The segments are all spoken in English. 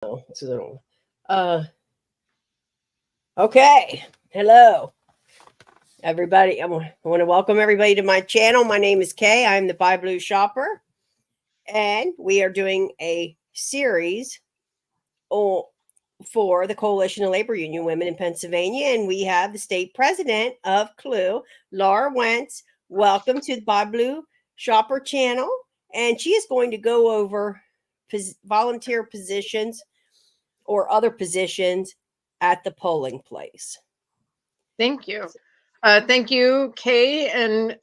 So, uh, okay. Hello, everybody. I want to welcome everybody to my channel. My name is Kay. I'm the Buy Blue Shopper, and we are doing a series o- for the Coalition of Labor Union Women in Pennsylvania, and we have the state president of CLUW, Laura Wentz. Welcome to the Buy Blue Shopper channel, and she is going to go over volunteer positions or other positions at the polling place. Thank you. Thank you, Kay, and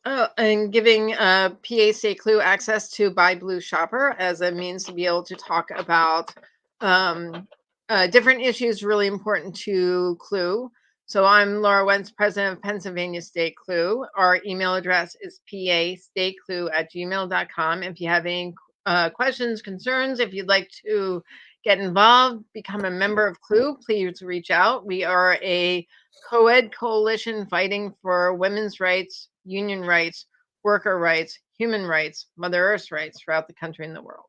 giving PA State CLUW access to Buy Blue Shopper as a means to be able to talk about different issues really important to CLUW. So I'm Laura Wentz, president of Pennsylvania State CLUW. Our email address is pastatecluw@gmail.com. If you have any questions, concerns, if you'd like to get involved, become a member of CLUW, please reach out. We are a co-ed coalition fighting for women's rights, union rights, worker rights, human rights, Mother Earth's rights throughout the country and the world.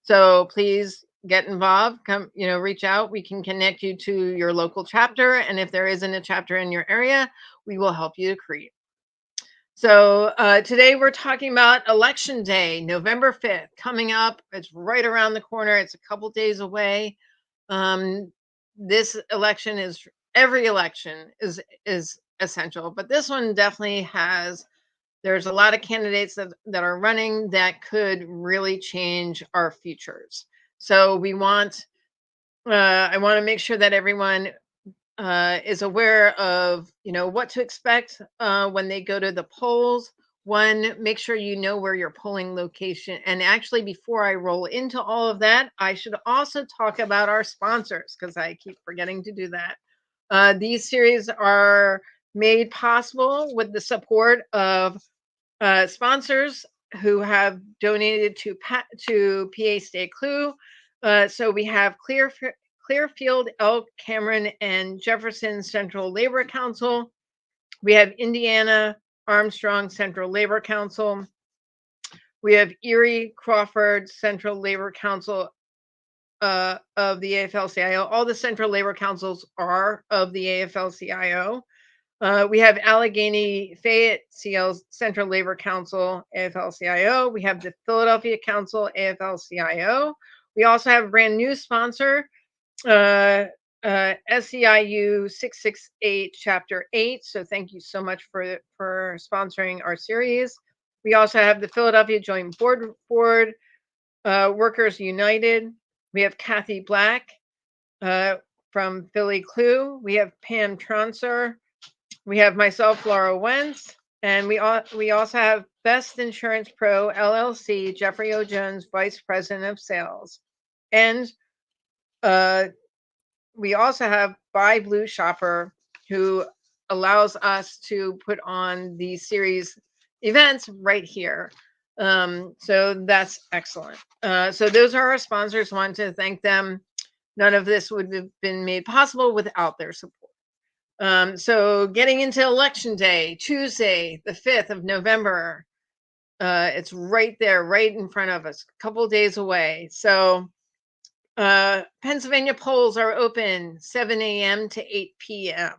So please get involved, come, reach out. We can connect you to your local chapter. And if there isn't a chapter in your area, we will help you to create. So today we're talking about Election Day, November 5th, coming up. It's right around the corner. It's a couple days away. This election is, every election is essential, but this one definitely has, there's a lot of candidates that are running that could really change our futures. So we want, I want to make sure that everyone is aware of, what to expect when they go to the polls. One, make sure you know where your polling location. And actually, before I roll into all of that, I should also talk about our sponsors because I keep forgetting to do that. These series are made possible with the support of sponsors who have donated to PA State CLUW. So we have Clearfield, Elk, Cameron, and Jefferson Central Labor Council. We have Indiana Armstrong Central Labor Council. We have Erie Crawford Central Labor Council of the AFL-CIO. All the Central Labor Councils are of the AFL-CIO. We have Allegheny Fayette Central Labor Council, AFL-CIO. We have the Philadelphia Council, AFL-CIO. We also have a brand new sponsor, SEIU 668 Chapter 8. So thank you so much for sponsoring our series. We also have the Philadelphia Joint Board Workers United. We have Kathy Black from Philly CLUW. We have Pam Tronser. We have myself, Laura Wentz, and we also have Best Insurance Pro LLC, Jeffrey O. Jones, Vice President of Sales. And we also have Buy Blue Shopper, who allows us to put on these series events right here. So that's excellent. So those are our sponsors. I want to thank them. None of this would have been made possible without their support. So getting into Election Day, Tuesday, the 5th of November. It's right there, right in front of us, a couple of days away. So Pennsylvania polls are open 7 a.m. to 8 p.m.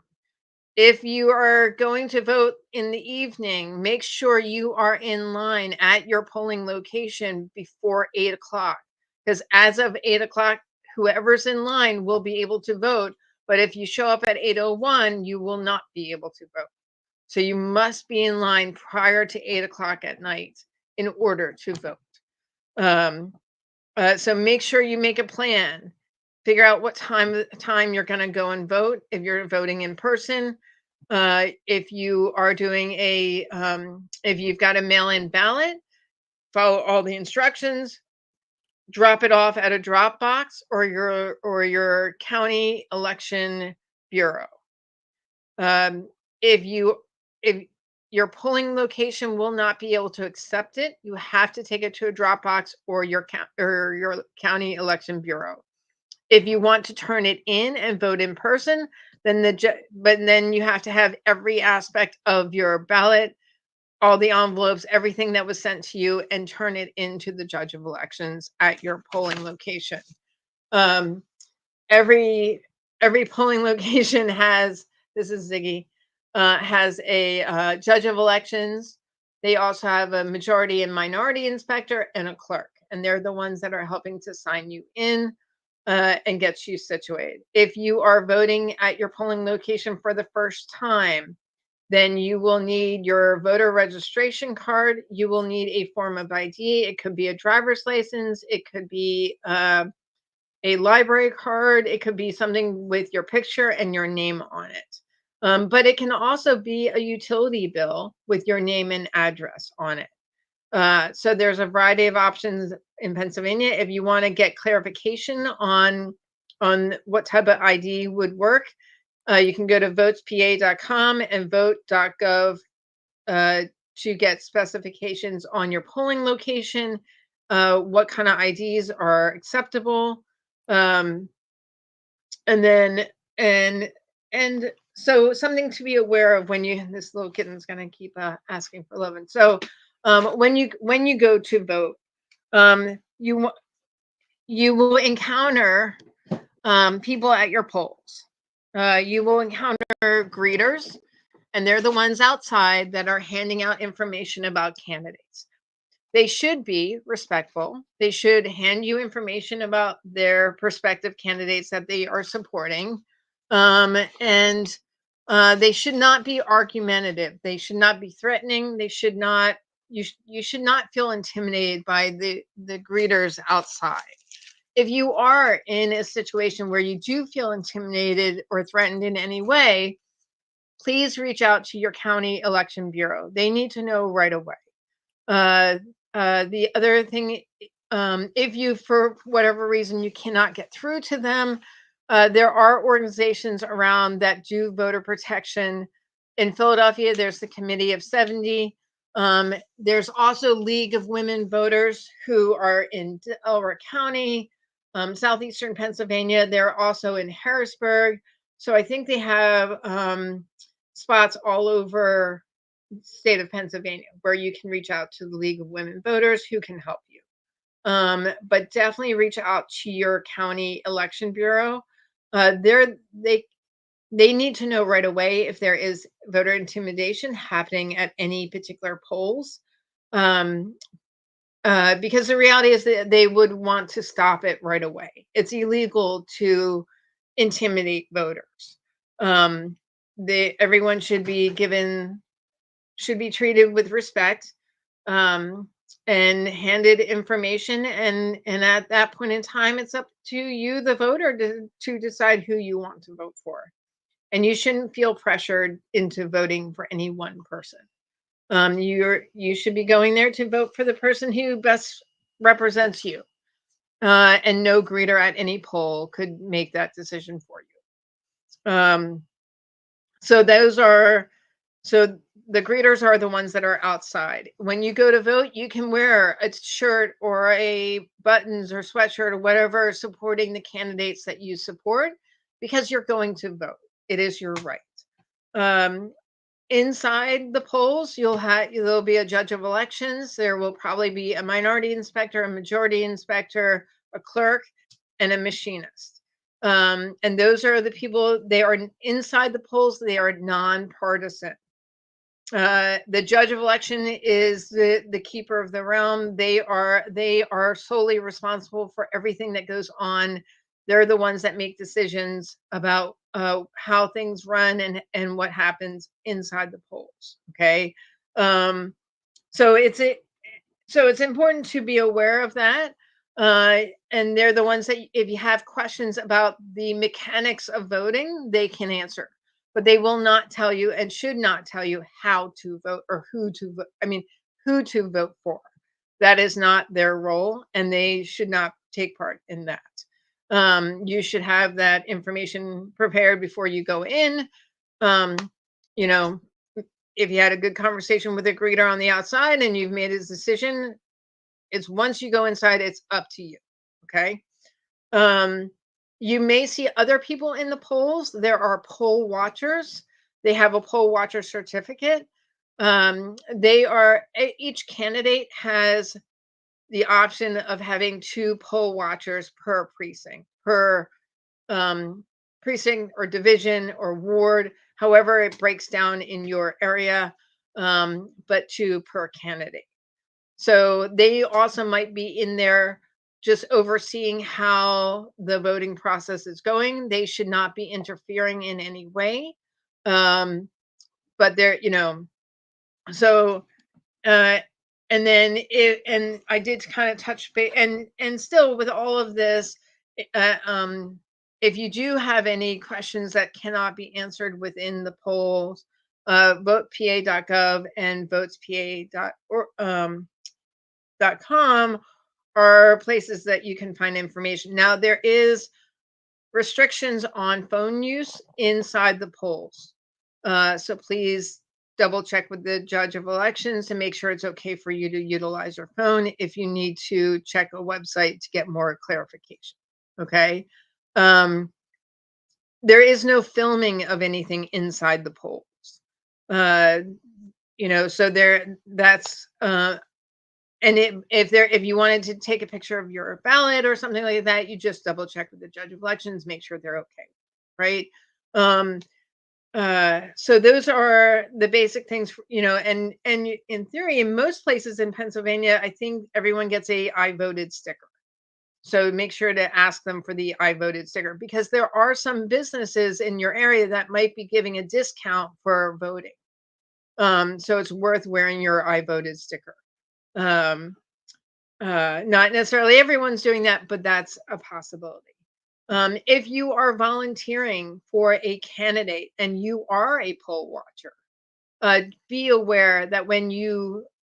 If you are going to vote in the evening, make sure you are in line at your polling location before 8 o'clock. Because as of 8 o'clock, whoever's in line will be able to vote. But if you show up at 8:01, you will not be able to vote. So you must be in line prior to 8 o'clock at night in order to vote. So make sure you make a plan. Figure out what time you're going to go and vote. If you're voting in person, if you are doing if you've got a mail-in ballot, follow all the instructions. Drop it off at a drop box or your county election bureau. If your polling location will not be able to accept it, you have to take it to a drop box or your county election bureau. If you want to turn it in and vote in person, then you have to have every aspect of your ballot, all the envelopes, everything that was sent to you, and turn it into the judge of elections at your polling location. every polling location has, this is Ziggy, has a judge of elections. They also have a majority and minority inspector and a clerk, and they're the ones that are helping to sign you in and get you situated. If you are voting at your polling location for the first time, then you will need your voter registration card. You will need a form of ID. It could be a driver's license. It could be a library card. It could be something with your picture and your name on it. But it can also be a utility bill with your name and address on it. So there's a variety of options in Pennsylvania. If you want to get clarification on what type of ID would work, you can go to votespa.com and vote.gov to get specifications on your polling location, what kind of IDs are acceptable, um, and then and so something to be aware of when you, this little kitten's going to keep asking for love. And so when you go to vote, you will encounter people at your polls. You will encounter greeters, and they're the ones outside that are handing out information about candidates. They should be respectful. They should hand you information about their prospective candidates that they are supporting. And they should not be argumentative. They should not be threatening. They should not, you should not feel intimidated by the greeters outside. If you are in a situation where you do feel intimidated or threatened in any way, please reach out to your county election bureau. They need to know right away. The other thing, if you, for whatever reason, you cannot get through to them, there are organizations around that do voter protection. In Philadelphia, there's the Committee of 70. There's also League of Women Voters who are in Delaware County, southeastern Pennsylvania. They're also in Harrisburg. So I think they have spots all over the state of Pennsylvania where you can reach out to the League of Women Voters who can help you. But definitely reach out to your county election bureau. They need to know right away if there is voter intimidation happening at any particular polls. Because the reality is that they would want to stop it right away. It's illegal to intimidate voters. Everyone should be treated with respect, and handed information, and at that point in time, it's up to you, the voter, to decide who you want to vote for. And you shouldn't feel pressured into voting for any one person. You should be going there to vote for the person who best represents you. And no greeter at any poll could make that decision for you. So the greeters are the ones that are outside. When you go to vote, you can wear a shirt or a buttons or sweatshirt or whatever supporting the candidates that you support, because you're going to vote. It is your right. Inside the polls, there'll be a judge of elections. There will probably be a minority inspector, a majority inspector, a clerk, and a machinist. And those are the people. They are inside the polls. They are nonpartisan. The judge of election is the keeper of the realm. They are solely responsible for everything that goes on. They're the ones that make decisions about how things run and what happens inside the polls. Okay, so it's important to be aware of that. And they're the ones that, if you have questions about the mechanics of voting, they can answer. But they will not tell you, and should not tell you, how to vote or who to vote. Who to vote for. That is not their role, and they should not take part in that. You should have that information prepared before you go in. You know, if you had a good conversation with a greeter on the outside and you've made his decision, it's once you go inside, it's up to you. Okay. You may see other people in the polls. There are poll watchers. They have a poll watcher certificate. Each candidate has the option of having 2 poll watchers per precinct, per precinct or division or ward, however it breaks down in your area, but 2 per candidate. So they also might be in there just overseeing how the voting process is going. They should not be interfering in any way. But they're, so and then and I did kind of touch base, and still with all of this, if you do have any questions that cannot be answered within the polls, votepa.gov and votespa.com are places that you can find information. Now there is restrictions on phone use inside the polls, so please double check with the judge of elections to make sure it's okay for you to utilize your phone if you need to check a website to get more clarification. Okay. There is no filming of anything inside the polls. So that's and if you wanted to take a picture of your ballot or something like that, you just double check with the judge of elections, make sure they're okay, right? So those are the basic things, and in theory, in most places in Pennsylvania, I think everyone gets a I voted sticker. So make sure to ask them for the I voted sticker, because there are some businesses in your area that might be giving a discount for voting. So it's worth wearing your I voted sticker. Not necessarily everyone's doing that, but that's a possibility. If you are volunteering for a candidate and you are a poll watcher, be aware that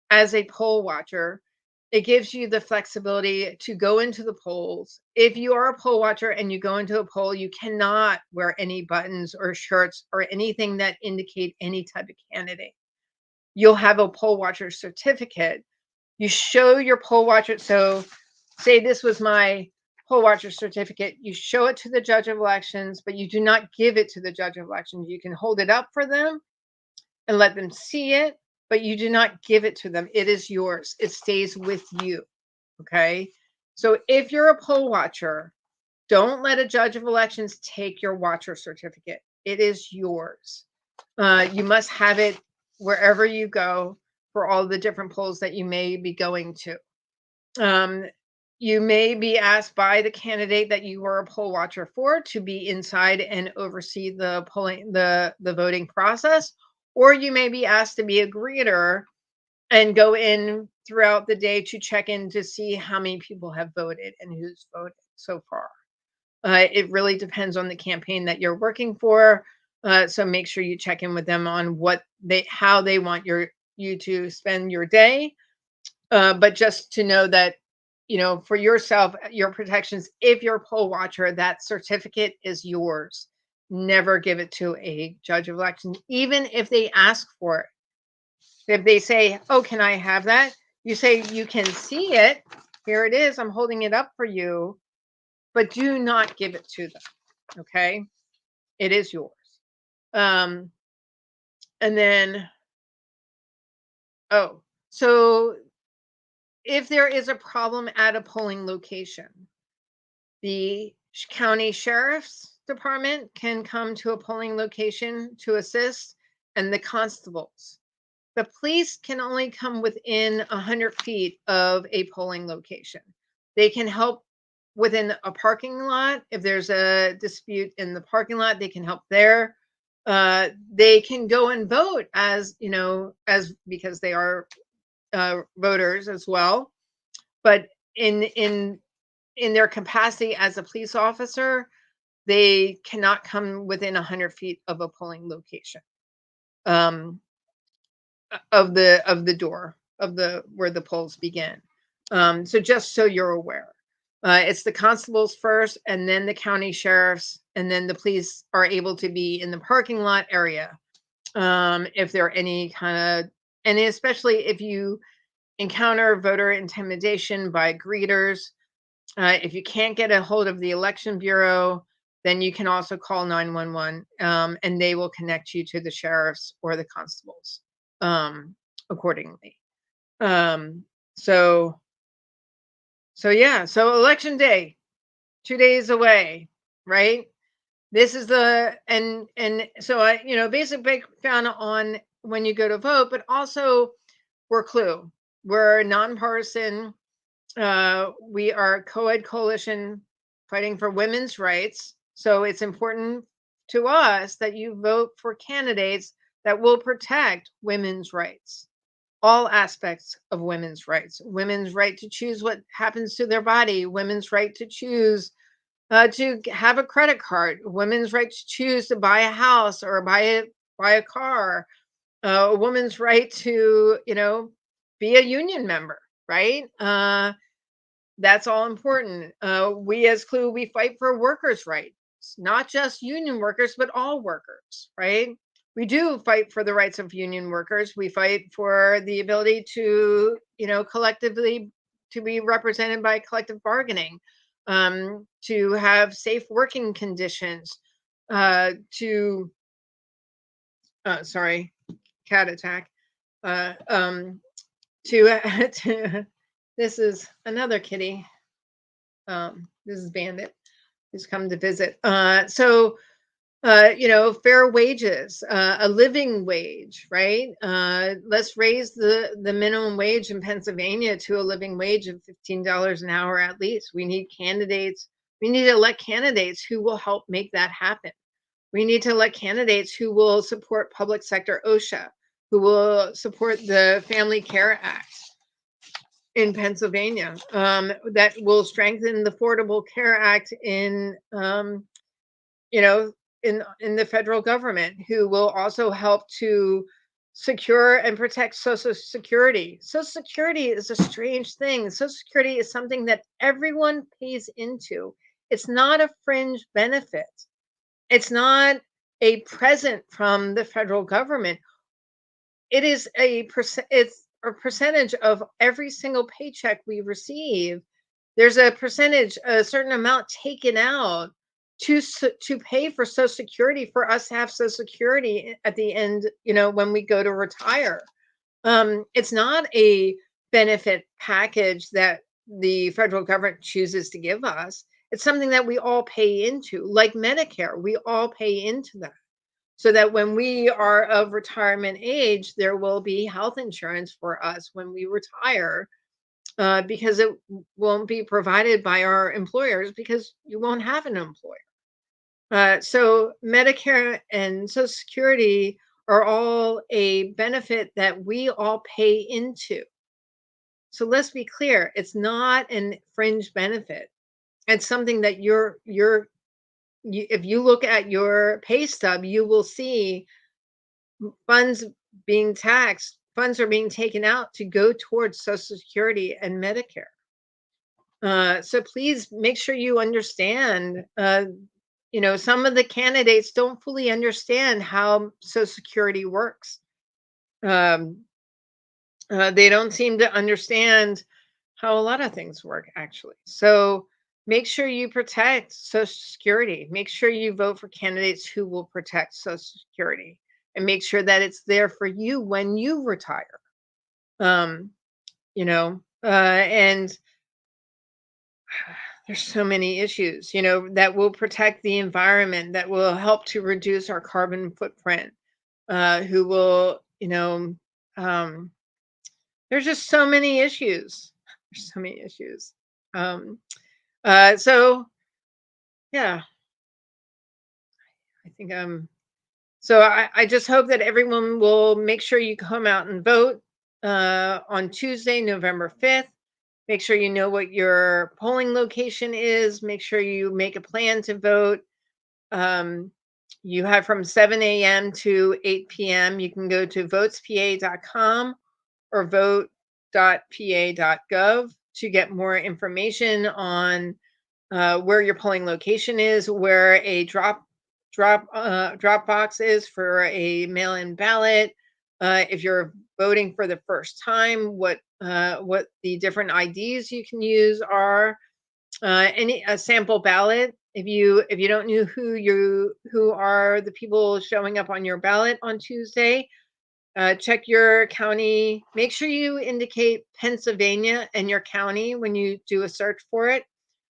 as a poll watcher, it gives you the flexibility to go into the polls. If you are a poll watcher and you go into a poll, you cannot wear any buttons or shirts or anything that indicate any type of candidate. You'll have a poll watcher certificate. You show your poll watcher. So say this was my poll watcher certificate. You show it to the judge of elections, but you do not give it to the judge of elections. You can hold it up for them and let them see it, but you do not give it to them. It is yours. It stays with you. Okay. So if you're a poll watcher, don't let a judge of elections take your watcher certificate. It is yours. You must have it wherever you go for all the different polls that you may be going to. You may be asked by the candidate that you were a poll watcher for to be inside and oversee the polling, the voting process, or you may be asked to be a greeter and go in throughout the day to check in to see how many people have voted and who's voted so far. It really depends on the campaign that you're working for. So make sure you check in with them on how they want you to spend your day. But just to know that, for yourself, your protections, if you're a poll watcher, that certificate is yours. Never give it to a judge of election, even if they ask for it. If they say, "Oh, can I have that?" You say, "You can see it. Here it is. I'm holding it up for you." But do not give it to them. Okay? It is yours. And then, so if there is a problem at a polling location, the county sheriff's department can come to a polling location to assist, and the constables. The police can only come within 100 feet of a polling location. They can help within a parking lot. If there's a dispute in the parking lot, they can help there. They can go and vote because they are voters as well. But in their capacity as a police officer, they cannot come within 100 feet of a polling location, of the door of where the polls begin. So just so you're aware, it's the constables first, and then the county sheriffs, and then the police are able to be in the parking lot area if there are any kind of, and especially if you encounter voter intimidation by greeters. If you can't get a hold of the election bureau, then you can also call 911, and they will connect you to the sheriffs or the constables accordingly. So yeah, so election day, 2 days away, right? this is the and so I basic background on when you go to vote, but also we're CLUW. We're nonpartisan. We are a co-ed coalition fighting for women's rights. So it's important to us that you vote for candidates that will protect women's rights, all aspects of women's rights, women's right to choose what happens to their body, women's right to choose to have a credit card, women's right to choose to buy a house or buy a car, a woman's right to be a union member, right? That's all important. We as CLUW, we fight for workers' rights, not just union workers, but all workers, right? We do fight for the rights of union workers. We fight for the ability to, collectively to be represented by collective bargaining, to have safe working conditions, to, sorry, cat attack, uh, um, to this is another kitty. This is Bandit, who's come to visit. Fair wages, a living wage, right? Let's raise the minimum wage in Pennsylvania to a living wage of $15 an hour at least. We need candidates. We need to elect candidates who will help make that happen. We need to elect candidates who will support public sector OSHA, who will support the Family Care Act in Pennsylvania, that will strengthen the Affordable Care Act you know, in the federal government, who will also help to secure and protect Social Security. Social Security is a strange thing. Social Security is something that everyone pays into. It's not a fringe benefit. It's not a present from the federal government. It is it's a percentage of every single paycheck we receive. There's a percentage, a certain amount taken out to pay for Social Security, for us to have Social Security at the end, when we go to retire. It's not a benefit package that the federal government chooses to give us. It's something that we all pay into, like Medicare. We all pay into that, so that when we are of retirement age, there will be health insurance for us when we retire, because it won't be provided by our employers because you won't have an employer. So Medicare and Social Security are all a benefit that we all pay into. So let's be clear, it's not an fringe benefit. It's something that if you look at your pay stub, you will see funds being taxed, funds are being taken out to go towards Social Security and Medicare. So please make sure you understand. Some of the candidates don't fully understand how Social Security works. They don't seem to understand how a lot of things work, actually. So make sure you protect Social Security. Make sure you vote for candidates who will protect Social Security, and make sure that it's there for you when you retire. And there's so many issues, that will protect the environment, that will help to reduce our carbon footprint, who will, there's just so many issues. There's so many issues. So yeah, I think so I just hope that everyone will make sure you come out and vote on Tuesday, November 5th. Make sure you know what your polling location is. Make sure you make a plan to vote. You have from 7 a.m. to 8 p.m. You can go to votespa.com or vote.pa.gov to get more information on where your polling location is, where a drop box is for a mail-in ballot. If you're voting for the first time, what the different IDs you can use are. A sample ballot. If you don't know who are the people showing up on your ballot on Tuesday, check your county. Make sure you indicate Pennsylvania and your county when you do a search for it,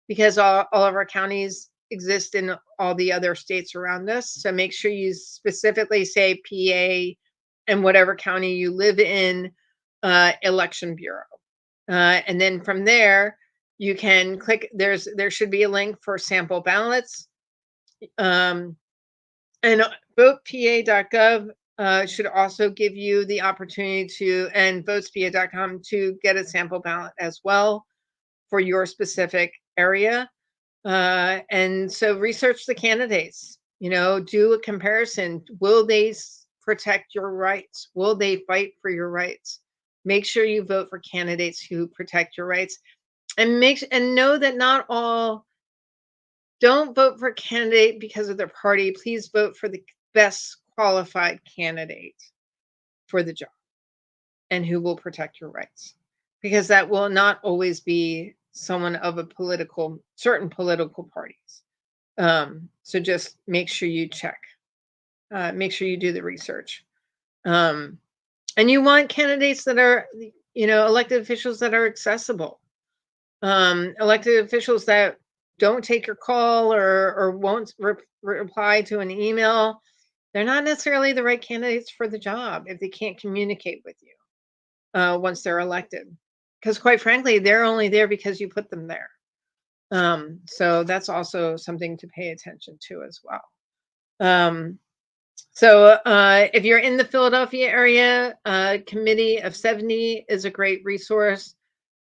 because all of our counties exist in all the other states around us. So make sure you specifically say PA and whatever county you live in, election bureau. And then from there, you can click, there should be a link for sample ballots. And votepa.gov should also give you the opportunity to, and votespa.com, to get a sample ballot as well for your specific area. And so research the candidates, do a comparison. Will they protect your rights? Will they fight for your rights? Make sure you vote for candidates who protect your rights, and know that don't vote for a candidate because of their party. Please vote for the best qualified candidate for the job and who will protect your rights, because that will not always be someone of certain political parties. So just make sure you check, make sure you do the research. And you want candidates that are, elected officials that are accessible, elected officials that don't take your call or won't reply to an email. They're not necessarily the right candidates for the job if they can't communicate with you once they're elected. Because quite frankly, they're only there because you put them there. So that's also something to pay attention to as well. So if you're in the Philadelphia area, Committee of 70 is a great resource.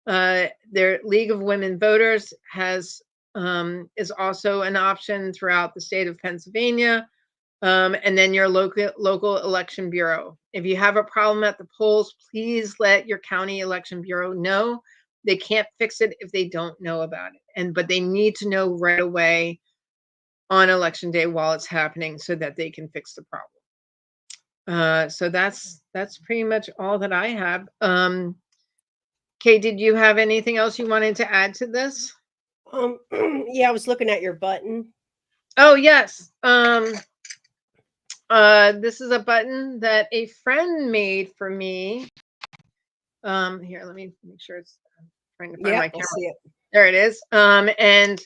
Their League of Women Voters is also an option throughout the state of Pennsylvania. And then your local election bureau. If you have a problem at the polls, please let your county election bureau know. They can't fix it if they don't know about it. But they need to know right away on election day while it's happening so that they can fix the problem. So that's pretty much all that I have. Kay, did you have anything else you wanted to add to this? Yeah, I was looking at your button. Oh, yes. This is a button that a friend made for me. Here, let me make sure it's trying to find my camera. See it. There it is. And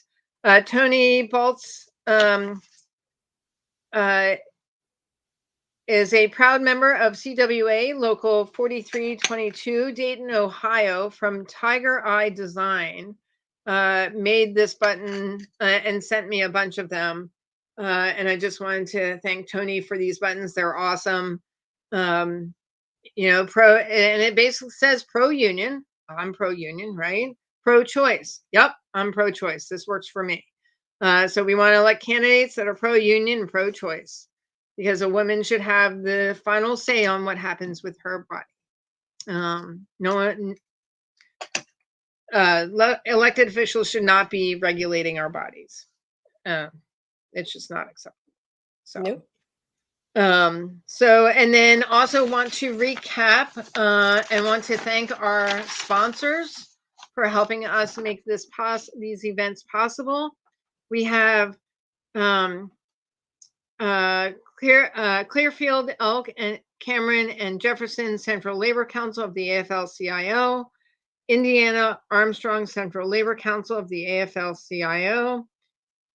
Tony Baltz is a proud member of CWA Local 4322, Dayton, Ohio, from Tiger Eye Design. Made this button and sent me a bunch of them. And I just wanted to thank Tony for these buttons. They're awesome. And it basically says pro-union. I'm pro-union, right? Pro-choice. Yep, I'm pro-choice. This works for me. So we want to elect candidates that are pro-union and pro-choice, because a woman should have the final say on what happens with her body. No one, elected officials should not be regulating our bodies. It's just not acceptable. So. Nope. And then also want to recap and want to thank our sponsors for helping us make these events possible. We have Clearfield, Elk, and Cameron and Jefferson Central Labor Council of the AFL-CIO, Indiana Armstrong Central Labor Council of the AFL-CIO,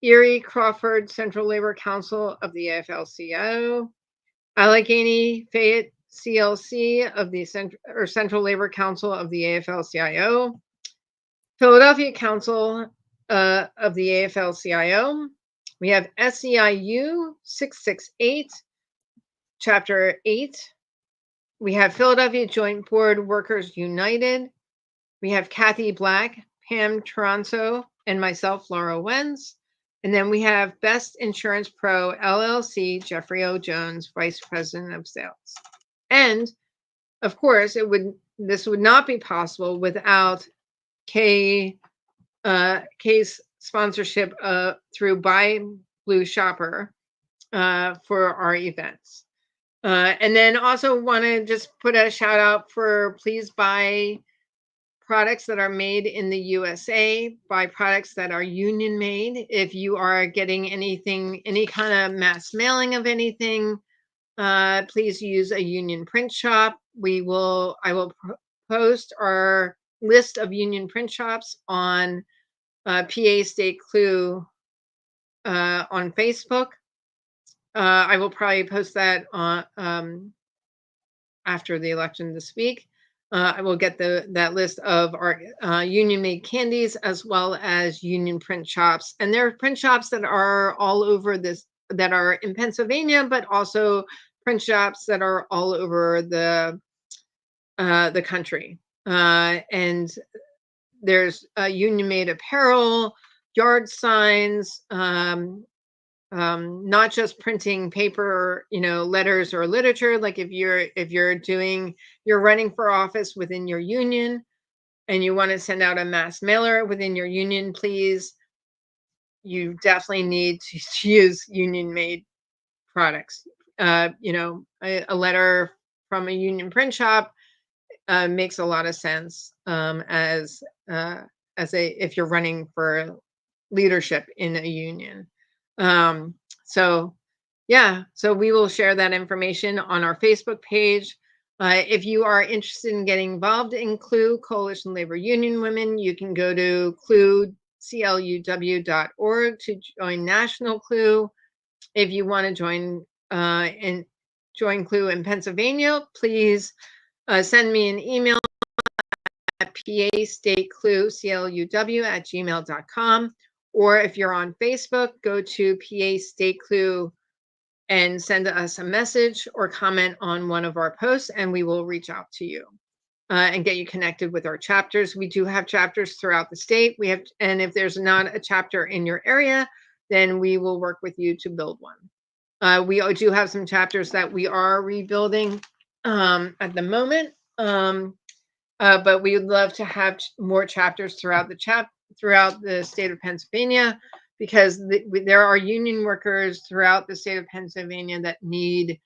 Erie Crawford Central Labor Council of the AFL-CIO, Allegheny Fayette CLC of the Central Labor Council of the AFL-CIO, Philadelphia Council of the AFL-CIO. We have SEIU 668, Chapter 8. We have Philadelphia Joint Board Workers United. We have Kathy Black, Pam Toronto, and myself, Laura Wentz. And then we have Best Insurance Pro LLC, Jeffrey O. Jones, Vice President of Sales. And of course, this would not be possible without Kay's sponsorship through Buy Blue Shopper for our events. And then also want to just put a shout out for please buy products that are made in the USA, buy products that are union made. If you are getting anything, any kind of mass mailing of anything, please use a union print shop. I will post our list of union print shops on PA State CLUW on Facebook. I will probably post that on after the election this week. I will get that list of our union made candies as well as union print shops, and there are print shops that are all over this, that are in Pennsylvania, but also print shops that are all over the country. And there's union made apparel, yard signs, not just printing paper, letters or literature. Like if you're running for office within your union and you want to send out a mass mailer within your union, please, you definitely need to use union made products. A letter from a union print shop makes a lot of sense as if you're running for leadership in a union. So we will share that information on our Facebook page. If you are interested in getting involved in CLUW, Coalition Labor Union Women, you can go to CLUW.org to join National CLUW. If you want to join CLUW in Pennsylvania, please send me an email at pastatecluw@gmail.com. Or if you're on Facebook, go to PA State CLUW and send us a message or comment on one of our posts, and we will reach out to you and get you connected with our chapters. We do have chapters throughout the state. And if there's not a chapter in your area, then we will work with you to build one. We do have some chapters that we are rebuilding at the moment. But we would love to have more chapters throughout the state of Pennsylvania, because there are union workers throughout the state of Pennsylvania that need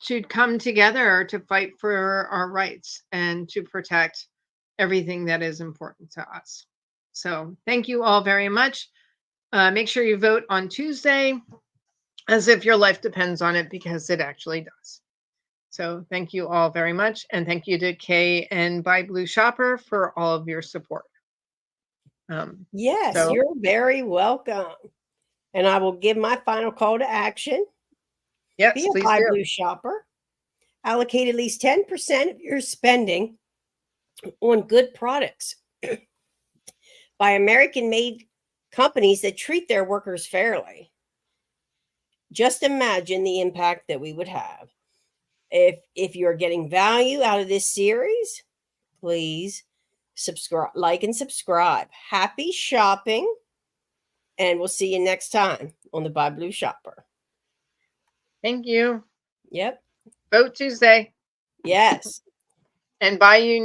to come together to fight for our rights and to protect everything that is important to us. So thank you all very much. Make sure you vote on Tuesday as if your life depends on it, because it actually does. So thank you all very much. And thank you to Kay and Buy Blue Shopper for all of your support. Yes, you're very welcome. And I will give my final call to action. Yes, be a please Buy do. Blue Shopper. Allocate at least 10% of your spending on good products by American-made companies that treat their workers fairly. Just imagine the impact that we would have. If you're getting value out of this series, please subscribe, like, and subscribe. Happy shopping, and we'll see you next time on the Buy Blue Shopper. Thank you. Yep. Vote Tuesday. Yes. And buy union.